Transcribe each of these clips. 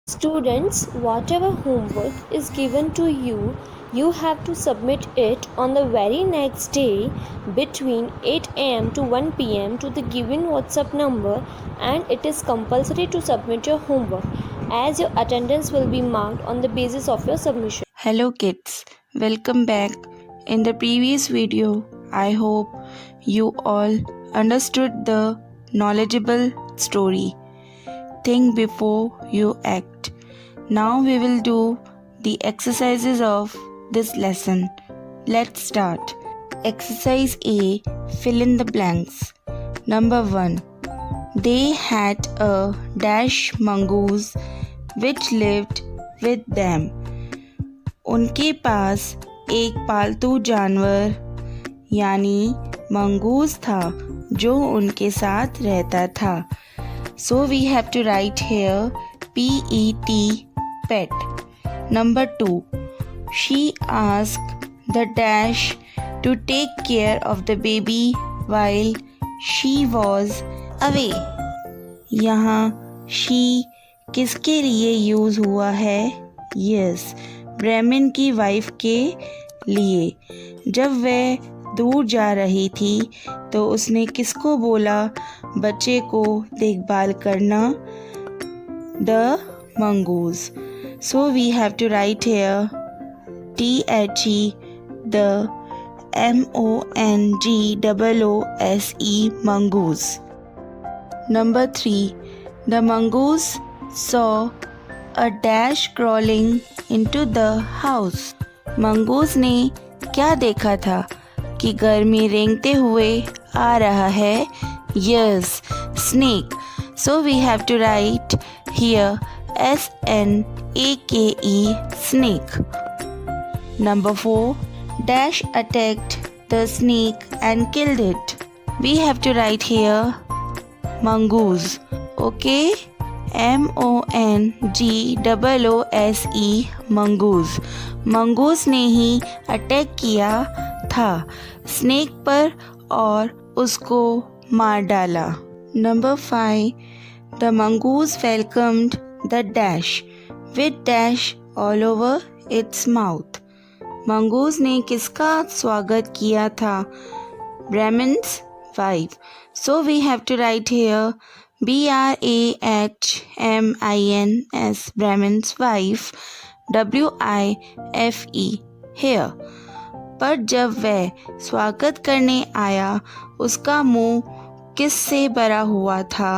Students, whatever homework is given to you, you have to submit it on the very next day between 8 am to 1 pm to the given WhatsApp number, and it is compulsory to submit your homework as your attendance will be marked on the basis of your submission. Hello kids, welcome back. In the previous video, I hope you all understood the knowledgeable story. Think before you act. Now we will do the exercises of this lesson. Let's start. Exercise A, fill in the blanks. Number 1. They had a dash mongoose which lived with them. उनके पास एक पालतू जानवर यानी mongoose था जो उनके साथ रहता था. So we have to write here P-E-T, pet. Number 2. She asked the dash to take care of the baby while she was away. यहाँ she किसके लिए यूज़ हुआ है? Yes, ब्राह्मण की वाइफ के लिए. जब वह दूर जा रही थी तो उसने किसको बोला बच्चे को देखभाल करना? The mongoose. So we have to write here T-H-E, the M-O-N-G-O-O-S-E, mongoose. Number 3. The mongoose saw a dash crawling into the house. Mongoose ने क्या देखा था कि घर में रेंगते हुए आ रहा है? Yes, snake. So we have to write here S-N-A-K-E, snake. Number 4. Dash attacked the snake and killed it. We have to write here mongoose. Okay? M-O-N-G-O-O-S-E, mongoose. Mongoose ने ही अटैक किया था स्नेक पर और उसको मार डाला. Number 5. The mongoose welcomed the dash with dash all over its mouth. Mongoose ने किसका स्वागत किया था? ब्राह्मण's wife. So we have to write here B-R-A-H-M-I-N-S, ब्राह्मण's wife, W-I-F-E, here. पर जब वह स्वागत करने आया उसका मुंह किससे भरा हुआ था?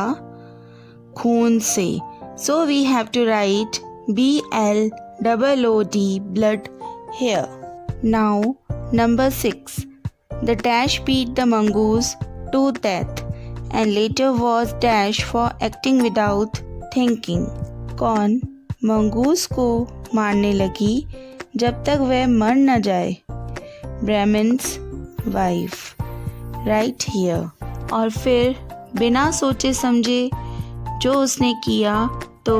खून से. So we have to write B-L-O-O-D, blood, here. Now number 6. The dash beat the mongoose to death and later was dash for acting without thinking. कौन मंगूस को मारने लगी जब तक वह मर न जाए? ब्राह्मण's wife. Right here. और फिर बिना सोचे समझे जो उसने किया तो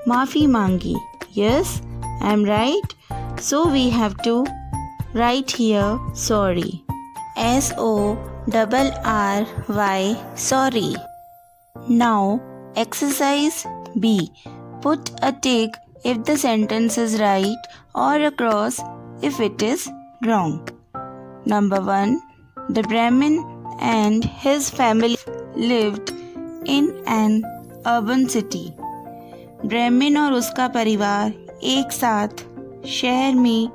माफ़ी मांगी. Yes, I'm right. So we have to write here sorry. S-O-R-R-Y, sorry. Now exercise B. Put a tick if the sentence is right or a cross if it is wrong. Number 1. The Brahmin and his family lived in an urban city. ब्राह्मण और उसका परिवार एक साथ शहर में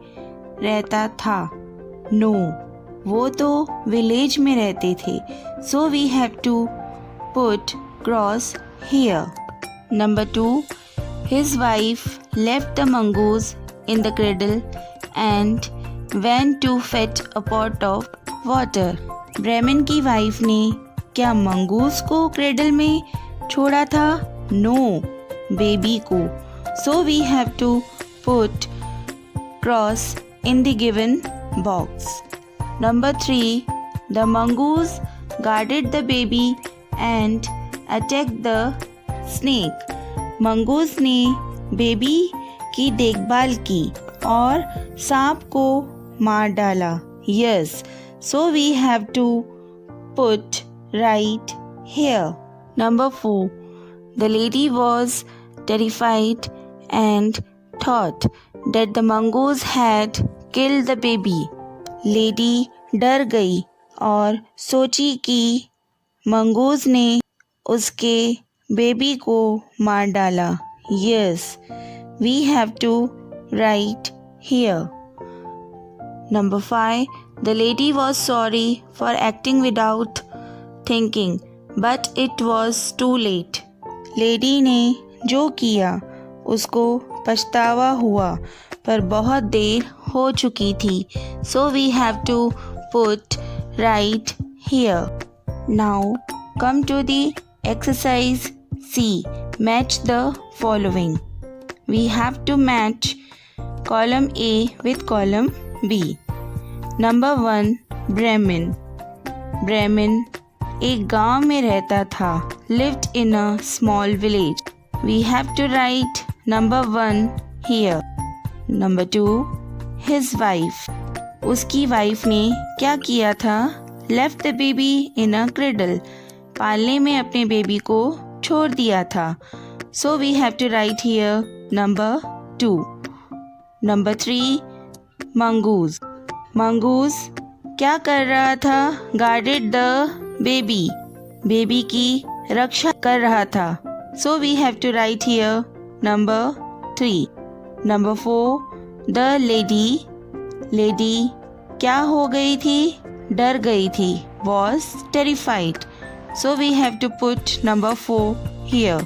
रहता था. No, वो तो विलेज में रहते थे. So we have to put cross here. Number 2. His wife left the mongoose in the cradle and went to fetch a pot of water. ब्राह्मण की वाइफ ने क्या मंगूस को क्रेडल में छोड़ा था? No, बेबी को. So we have to put cross in the given box. Number 3. The mongoose guarded the baby and attacked the snake. Mongoose ने बेबी की देखभाल की और सांप को मार डाला. Yes, so we have to put right here. Number 4. The lady was terrified and thought that the mongoose had killed the baby. Lady डर गई और सोची कि मंगूज ने उसके बेबी को मार डाला. Yes, we have to write here. Number 5. The lady was sorry for acting without thinking, but it was too late. Lady ने जो किया उसको पछतावा हुआ पर बहुत देर हो चुकी थी. So we have to put right here. Now come to the exercise C. Match the following. We have to match column A with column B. Number 1. Brahmin. Brahmin एक गांव में रहता था. Lived in a small village. We have to write number 1 here. Number 2. His wife. उसकी wife ने क्या किया था? Left the baby in a cradle. पालने में अपने बेबी को छोड़ दिया था. So we have to write here number 2. Number 3. Mongoose. Mongoose क्या कर रहा था? Guarded the baby. बेबी की रक्षा कर रहा था. So we have to write here number 3. Number 4. The lady. Lady क्या हो गई थी? डर गई थी. Was terrified. So we have to put number 4 here.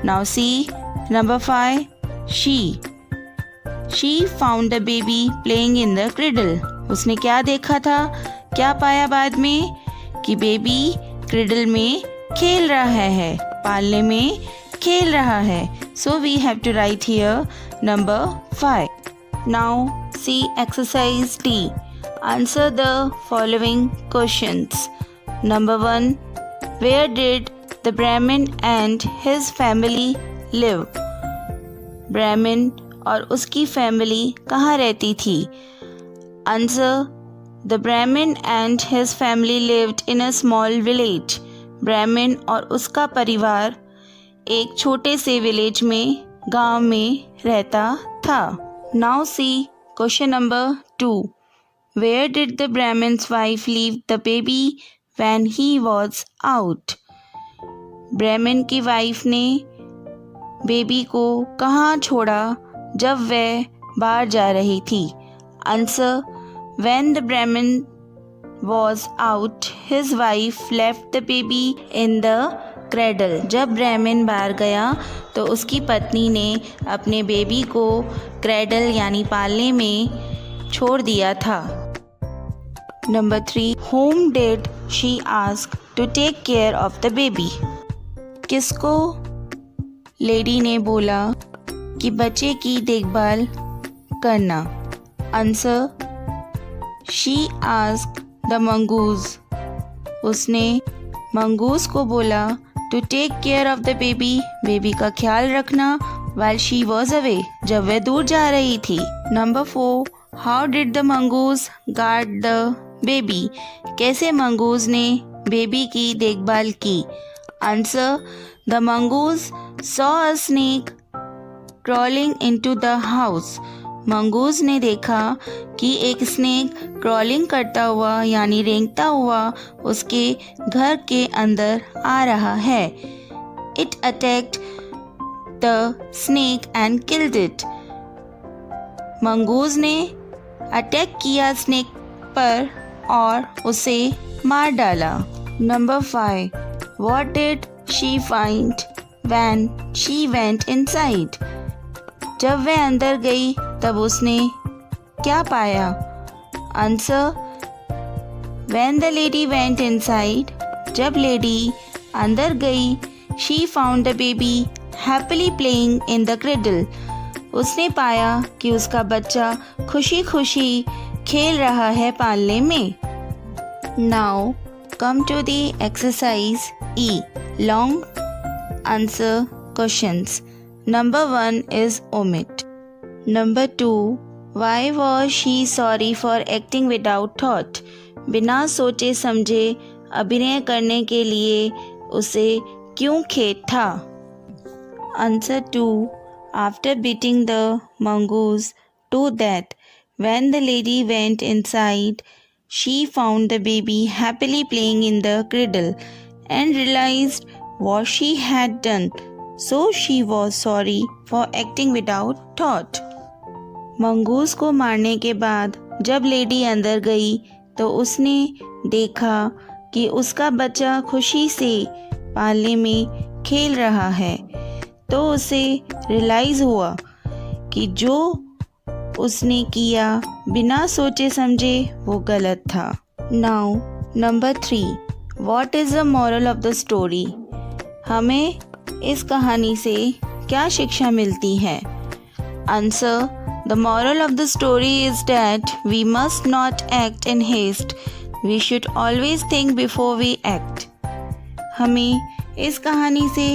Now see number 5. She found the baby playing in the cradle. उसने क्या देखा था? क्या पाया बाद में? कि बेबी क्रिडल में खेल रहा है, पालने में खेल रहा है. So we have to write here number 5. Now see exercise D. Answer the following questions. Number 1. Where did the Brahmin and his family live? ब्राह्मण और उसकी फैमिली कहाँ रहती थी? Answer. The Brahmin and his family lived in a small village. ब्राह्मण और उसका परिवार एक छोटे से विलेज में, गांव में रहता था. Now see question number 2. Where did the Brahmin's wife leave the baby when he was out? ब्राह्मण की वाइफ ने बेबी को कहाँ छोड़ा जब वह बाहर जा रही थी? Answer. When the Brahmin was out, his wife left the baby in the cradle. जब ब्राह्मण बाहर गया तो उसकी पत्नी ने अपने बेबी को क्रेडल यानी पालने में छोड़ दिया था. Number 3. Whom did she ask to take care of the baby? किसको लेडी ने बोला कि बच्चे की देखभाल करना? Answer. She asked the mongoose. उसने मंगूस को बोला to take care of the baby. Baby का ख्याल रखना while she was away. जब वह दूर जा रही थी. Number 4. How did the mongoose guard the baby? कैसे मंगूस ने बेबी की देखभाल की? Answer. The mongoose saw a snake crawling into the house. Mongoose ने देखा कि एक स्नेक क्रॉलिंग करता हुआ यानी रेंगता हुआ उसके घर के अंदर आ रहा है. It attacked the snake and killed it. Mongoose ने अटैक किया स्नेक पर और उसे मार डाला. Number 5. What did she find when she went inside? जब वह अंदर गई तब उसने क्या पाया? Answer. When the lady went inside, जब लेडी अंदर गई, she found the baby happily playing in the cradle. उसने पाया कि उसका बच्चा खुशी खुशी खेल रहा है पालने में. Now come to the exercise E. Long answer questions. Number 1 is omit. Number 2. Why was she sorry for acting without thought? बिना सोचे समझे अभिनय करने के लिए उसे क्यों खेद था? Answer 2. after beating the mongoose to death. When the lady went inside, she found the baby happily playing in the cradle and realized what she had done. So she was sorry for acting without thought. Mongoose को मारने के बाद जब lady अंदर गई तो उसने देखा कि उसका बच्चा खुशी से पाले में खेल रहा है, तो उसे रियलाइज़ हुआ कि जो उसने किया बिना सोचे समझे वो गलत था. Now number 3, what is the moral of the story? हमें इस कहानी से क्या शिक्षा मिलती है? Answer: The moral of the story is that we must not act in haste. We should always think before we act. हमें इस कहानी से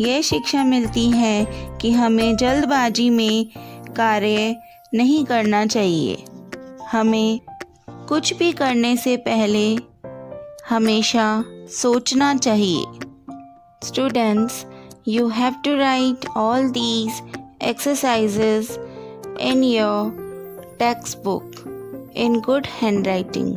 यह शिक्षा मिलती है कि हमें जल्दबाजी में कार्य नहीं करना चाहिए. हमें कुछ भी करने से पहले हमेशा सोचना चाहिए. Students, you have to write all these exercises in your textbook in good handwriting.